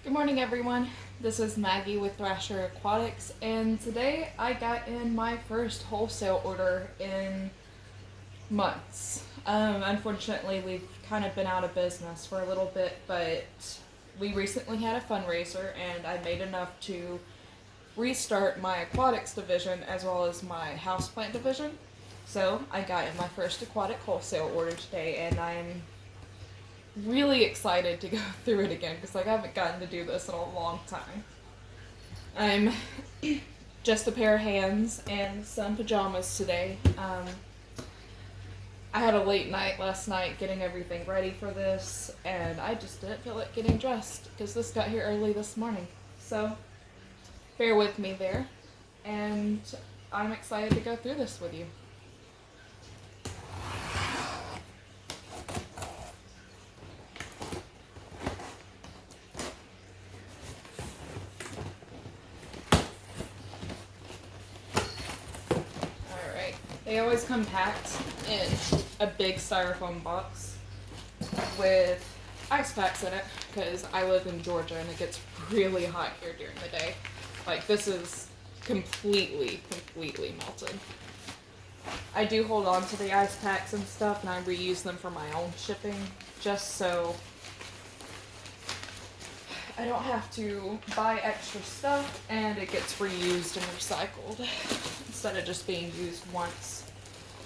Good morning, everyone. This is Maggie with Thrasher Aquatics, and today I got in my first wholesale order in months. Unfortunately, we've kind of been out of business for a little bit, but we recently had a fundraiser, and I made enough to restart my aquatics division as well as my houseplant division. So I got in my first aquatic wholesale order today, and I'm really excited to go through it again because I haven't gotten to do this in a long time. I'm just a pair of hands and some pajamas today. I had a late night last night getting everything ready for this, and I just didn't feel like getting dressed because this got here early this morning. So, bear with me there, and I'm excited to go through this with you. Alright, they always come packed in a big styrofoam box with ice packs in it because I live in Georgia and it gets really hot here during the day. Like, this is completely melted. I do hold on to the ice packs and stuff, and I reuse them for my own shipping just so I don't have to buy extra stuff and it gets reused and recycled instead of just being used once.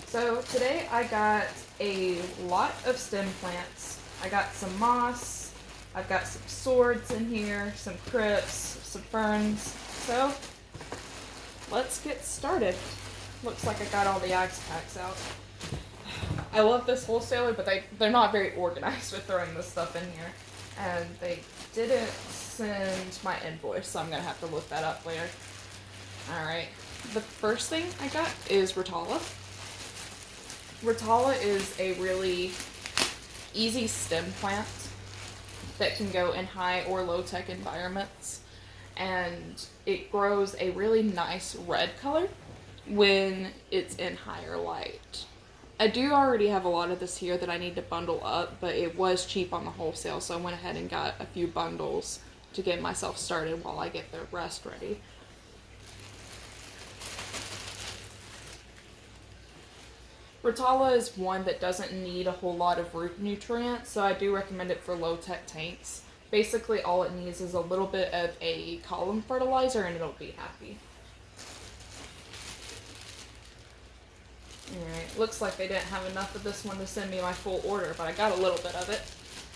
So today I got a lot of stem plants. I got some moss, I've got some swords in here, some crypts, some ferns. So let's get started. Looks like I got all the ice packs out. I love this wholesaler, but they're not very organized with throwing this stuff in here. And they didn't send my invoice, so I'm gonna have to look that up later. Alright, the first thing I got is Rotala. Rotala is a really easy stem plant that can go in high or low tech environments, and it grows a really nice red color when it's in higher light. I do already have a lot of this here that I need to bundle up, but it was cheap on the wholesale, so I went ahead and got a few bundles to get myself started while I get the rest ready. Rotala is one that doesn't need a whole lot of root nutrients, so I do recommend it for low-tech tanks. Basically, all it needs is a little bit of a column fertilizer and it'll be happy. Alright, looks like they didn't have enough of this one to send me my full order, but I got a little bit of it.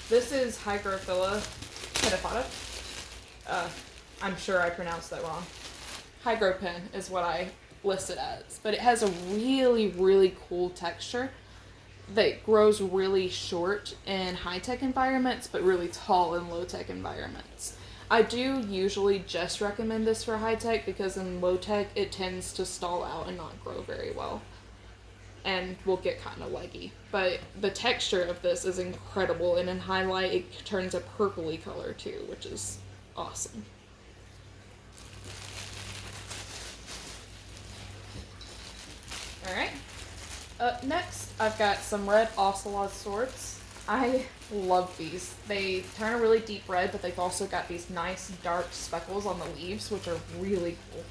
This is Hygrophila pedipata. I'm sure I pronounced that wrong. Hygropin is what I listed as, but it has a really cool texture that grows really short in high-tech environments, but really tall in low-tech environments. I do usually just recommend this for high-tech because in low-tech it tends to stall out and not grow very well and will get kind of leggy. But the texture of this is incredible, and in highlight it turns a purpley color too, which is awesome. Alright, up next I've got some red ocelot swords. I love these. They turn a really deep red, but they've also got these nice dark speckles on the leaves, which are really cool.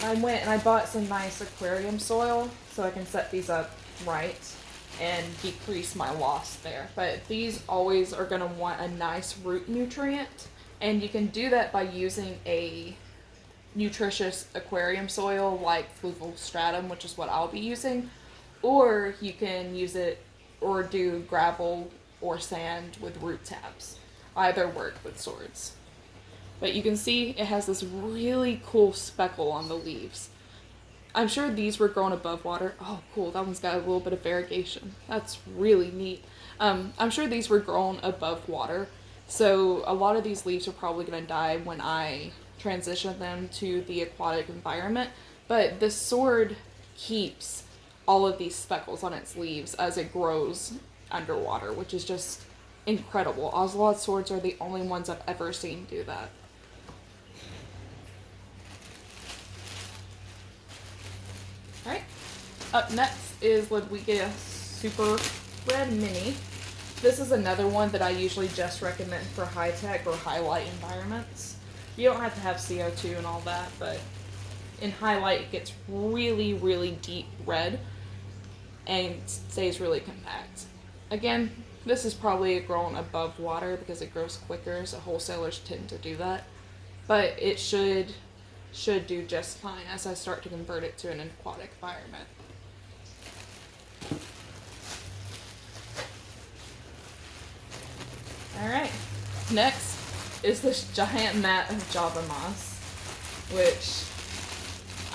I went and I bought some nice aquarium soil so I can set these up right and decrease my loss there. But these always are going to want a nice root nutrient, and you can do that by using a nutritious aquarium soil like fluval stratum, which is what I'll be using, or you can use it or do gravel or sand with root tabs. Either work with swords. But you can see it has this really cool speckle on the leaves. I'm sure these were grown above water. Oh, cool, that one's got a little bit of variegation. That's really neat. I'm sure these were grown above water, so a lot of these leaves are probably going to die when I transition them to the aquatic environment, but this sword keeps all of these speckles on its leaves as it grows underwater, which is just incredible. Ocelot swords are the only ones I've ever seen do that. Alright, up next is Ludwigia Super Red Mini. This is another one that I usually just recommend for high-tech or highlight environments. You don't have to have CO2 and all that, but in highlight it gets really, really deep red and stays really compact. Again, this is probably grown above water because it grows quicker, so wholesalers tend to do that. But it should do just fine as I start to convert it to an aquatic environment. Alright, next is this giant mat of Java moss, which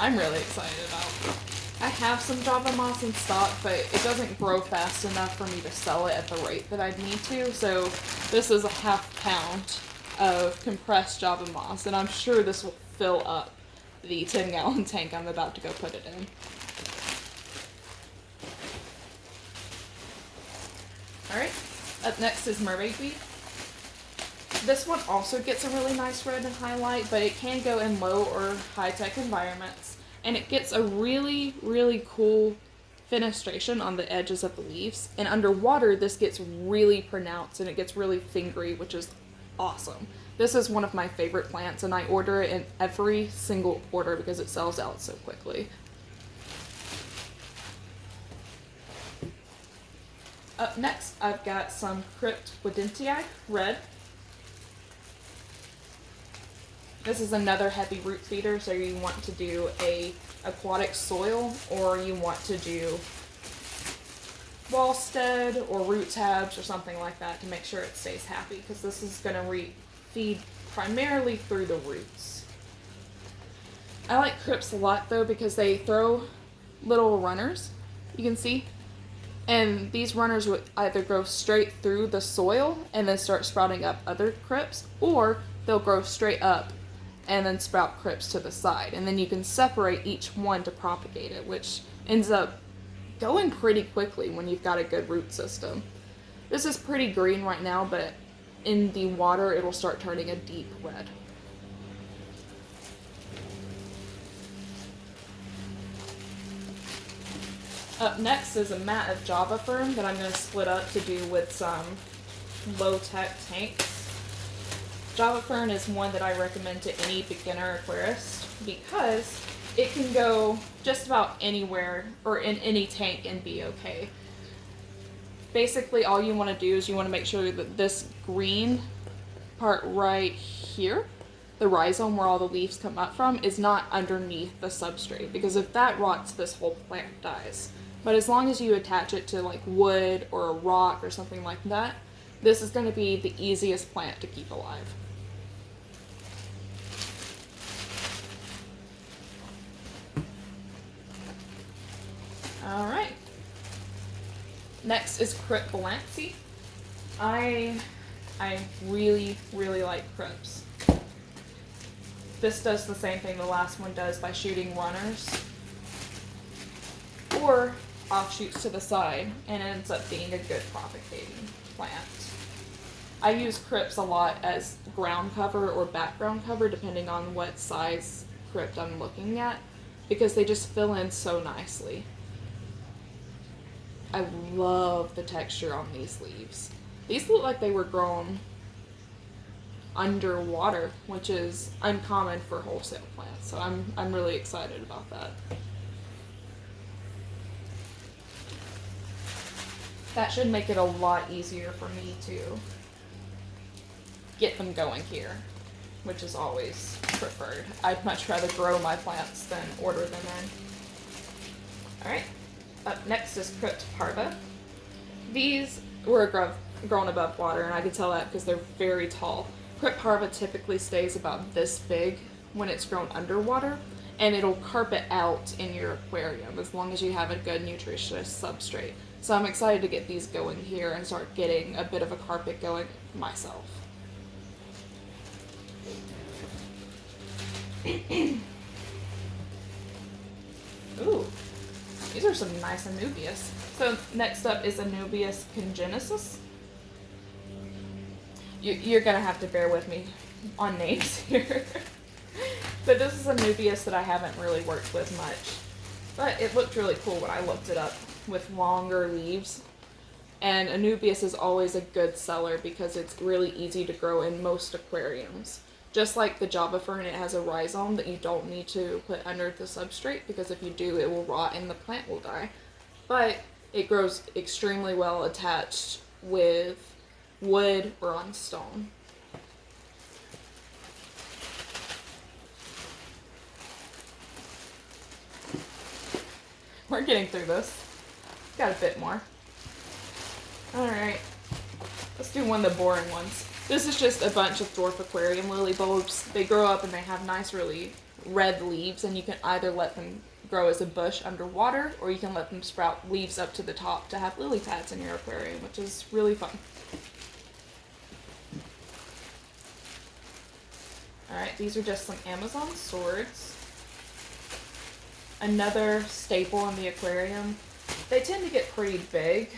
I'm really excited about. I have some Java moss in stock, but it doesn't grow fast enough for me to sell it at the rate that I'd need to, so this is a ½ pound of compressed Java moss, and I'm sure this will fill up the 10-gallon tank I'm about to go put it in. Alright, up next is mermaid weed. This one also gets a really nice red and highlight, but it can go in low or high-tech environments, and it gets a really, really cool fenestration on the edges of the leaves, and underwater this gets really pronounced and it gets really fingery, which is awesome. This is one of my favorite plants, and I order it in every single order because it sells out so quickly. Up next, I've got some Crypt Waddentii red. This is another heavy root feeder, so you want to do a aquatic soil, or you want to do wall stead or root tabs or something like that to make sure it stays happy, because this is going to feed primarily through the roots. I like crypts a lot though because they throw little runners, you can see, and these runners would either grow straight through the soil and then start sprouting up other crypts, or they'll grow straight up and then sprout crypts to the side, and then you can separate each one to propagate it, which ends up going pretty quickly when you've got a good root system. This is pretty green right now, but in the water it'll start turning a deep red. Up next is a mat of Java fern that I'm going to split up to do with some low-tech tanks. Java fern is one that I recommend to any beginner aquarist because it can go just about anywhere or in any tank and be okay. Basically, all you want to do is you want to make sure that this green part right here, the rhizome where all the leaves come up from, is not underneath the substrate, because if that rots, this whole plant dies. But as long as you attach it to like wood or a rock or something like that, this is going to be the easiest plant to keep alive. Alright. Next is Crypt Balancy. I really, really like crypts. This does the same thing the last one does by shooting runners or offshoots to the side, and ends up being a good propagating plant. I use crypts a lot as ground cover or background cover depending on what size crypt I'm looking at, because they just fill in so nicely. I love the texture on these leaves. These look like they were grown underwater, which is uncommon for wholesale plants, so I'm really excited about that. That should make it a lot easier for me to get them going here, which is always preferred. I'd much rather grow my plants than order them in. Alright, up next is Crypt Parva. These were grown above water, and I can tell that because they're very tall. Crypt Parva typically stays about this big when it's grown underwater, and it'll carpet out in your aquarium as long as you have a good nutritious substrate. So I'm excited to get these going here and start getting a bit of a carpet going myself. Ooh, these are some nice Anubias. So next up is Anubias congenesis. You're gonna have to bear with me on names here. But this is Anubias that I haven't really worked with much. But it looked really cool when I looked it up, with longer leaves. And Anubias is always a good seller because it's really easy to grow in most aquariums. Just like the Java fern, it has a rhizome that you don't need to put under the substrate because if you do, it will rot and the plant will die. But it grows extremely well attached with wood or on stone. We're getting through this. Got a bit more. Alright, let's do one of the boring ones. This is just a bunch of dwarf aquarium lily bulbs. They grow up and they have nice, really red leaves, and you can either let them grow as a bush underwater, or you can let them sprout leaves up to the top to have lily pads in your aquarium, which is really fun. Alright, these are just some Amazon swords. Another staple in the aquarium. They tend to get pretty big,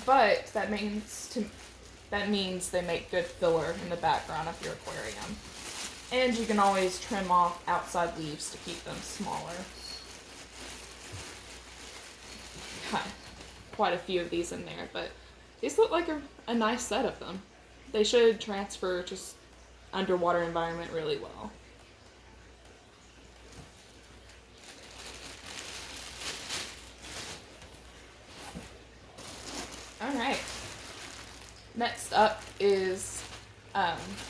but that means they make good filler in the background of your aquarium. And you can always trim off outside leaves to keep them smaller. Got quite a few of these in there, but these look like a nice set of them. They should transfer just underwater environment really well. Alright. Next up is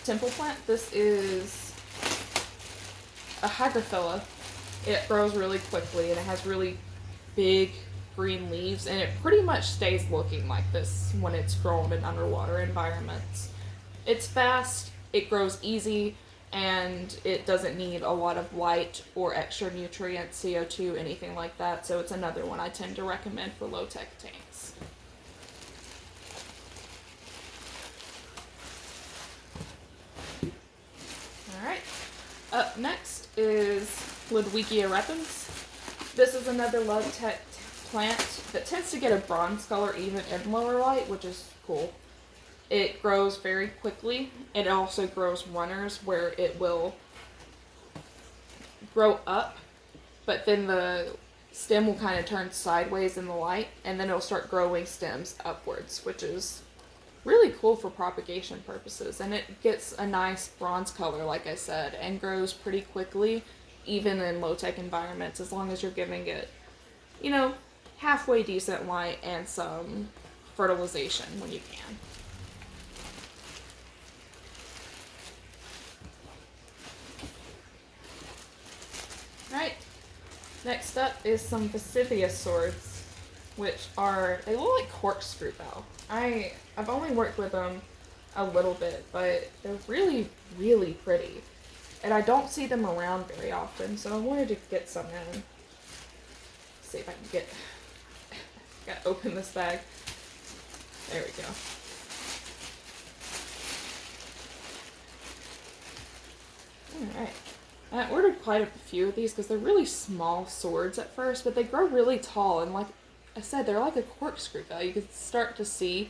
temple plant. This is a hygrophila. It grows really quickly and it has really big green leaves, and it pretty much stays looking like this when it's grown in underwater environments. It's fast, it grows easy, and it doesn't need a lot of light or extra nutrients, CO2, anything like that, so it's another one I tend to recommend for low-tech tanks. Alright, up next is Ludwigia repens. This is another low-tech plant that tends to get a bronze color even in lower light, which is cool. It grows very quickly. It also grows runners where it will grow up, but then the stem will kind of turn sideways in the light, and then it'll start growing stems upwards, which is really cool for propagation purposes. And it gets a nice bronze color, like I said, and grows pretty quickly, even in low-tech environments, as long as you're giving it, you know, halfway decent light and some fertilization when you can. Alright, next up is some Vesuvius swords, which they look like corkscrew bow. I've only worked with them a little bit, but they're really, really pretty. And I don't see them around very often, so I wanted to get some in. See if I can gotta open this bag. There we go. Alright. I ordered quite a few of these because they're really small swords at first, but they grow really tall, and like I said, they're like a corkscrew bow. You can start to see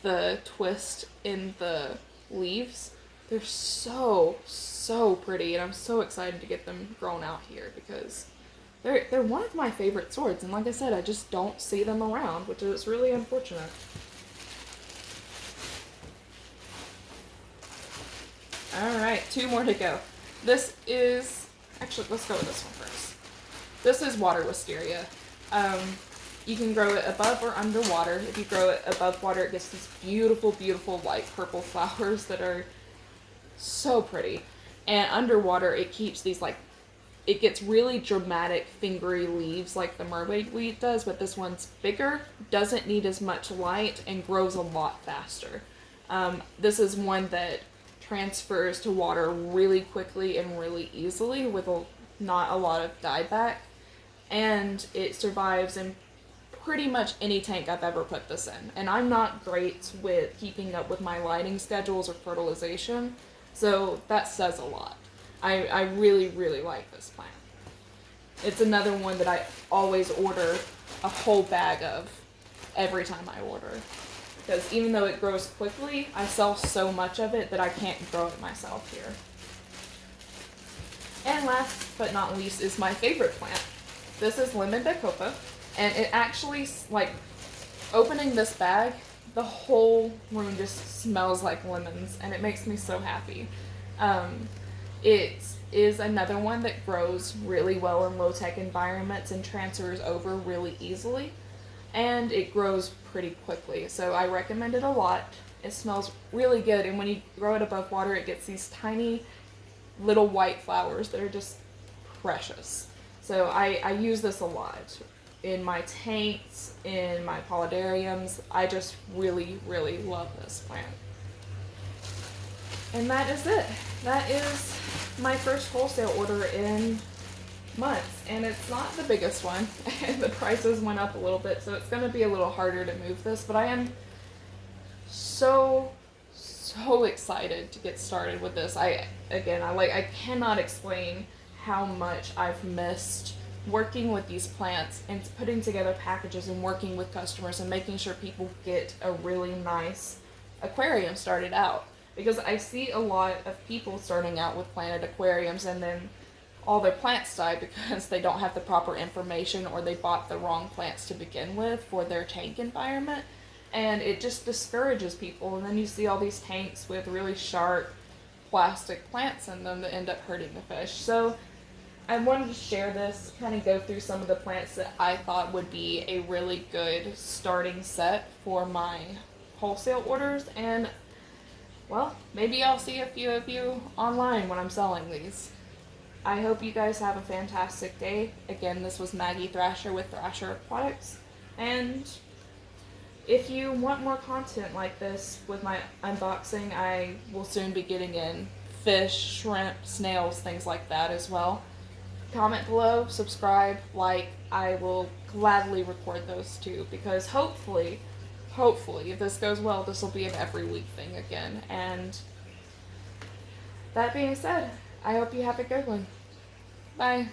the twist in the leaves. They're so, so pretty, and I'm so excited to get them grown out here because they're one of my favorite swords, and like I said, I just don't see them around, which is really unfortunate. Alright, 2 more to go. This is, actually, let's go with this one first. This is water wisteria. You can grow it above or underwater. If you grow it above water, it gets these beautiful, beautiful light purple flowers that are so pretty. And underwater, it keeps these it gets really dramatic fingery leaves like the mermaid weed does, but this one's bigger, doesn't need as much light, and grows a lot faster. This is one that transfers to water really quickly and really easily with not a lot of dieback, and it survives in pretty much any tank I've ever put this in. And I'm not great with keeping up with my lighting schedules or fertilization, so that says a lot. I really, really like this plant. It's another one that I always order a whole bag of every time I order. Because even though it grows quickly, I sell so much of it that I can't grow it myself here. And last but not least is my favorite plant. This is Lemon de Copa, and it actually, opening this bag, the whole room just smells like lemons, and it makes me so happy. It is another one that grows really well in low tech environments and transfers over really easily, and it grows pretty quickly. So I recommend it a lot. It smells really good, and when you grow it above water, it gets these tiny little white flowers that are just precious. So I use this a lot in my tanks, in my polydariums. I just really, really love this plant. And that is it. That is my first wholesale order in months. And it's not the biggest one. The prices went up a little bit, so it's going to be a little harder to move this. But I am so excited to get started with this. I cannot explain how much I've missed working with these plants and putting together packages and working with customers and making sure people get a really nice aquarium started out. Because I see a lot of people starting out with planted aquariums and then all their plants die because they don't have the proper information or they bought the wrong plants to begin with for their tank environment. And it just discourages people, and then you see all these tanks with really sharp plastic plants in them that end up hurting the fish. So I wanted to share this, kind of go through some of the plants that I thought would be a really good starting set for my wholesale orders, and well, maybe I'll see a few of you online when I'm selling these. I hope you guys have a fantastic day. Again, this was Maggie Thrasher with Thrasher Aquatics, and if you want more content like this with my unboxing, I will soon be getting in fish, shrimp, snails, things like that as well. Comment below, subscribe, like. I will gladly record those too, because hopefully, if this goes well, this will be an every week thing again. And that being said, I hope you have a good one. Bye.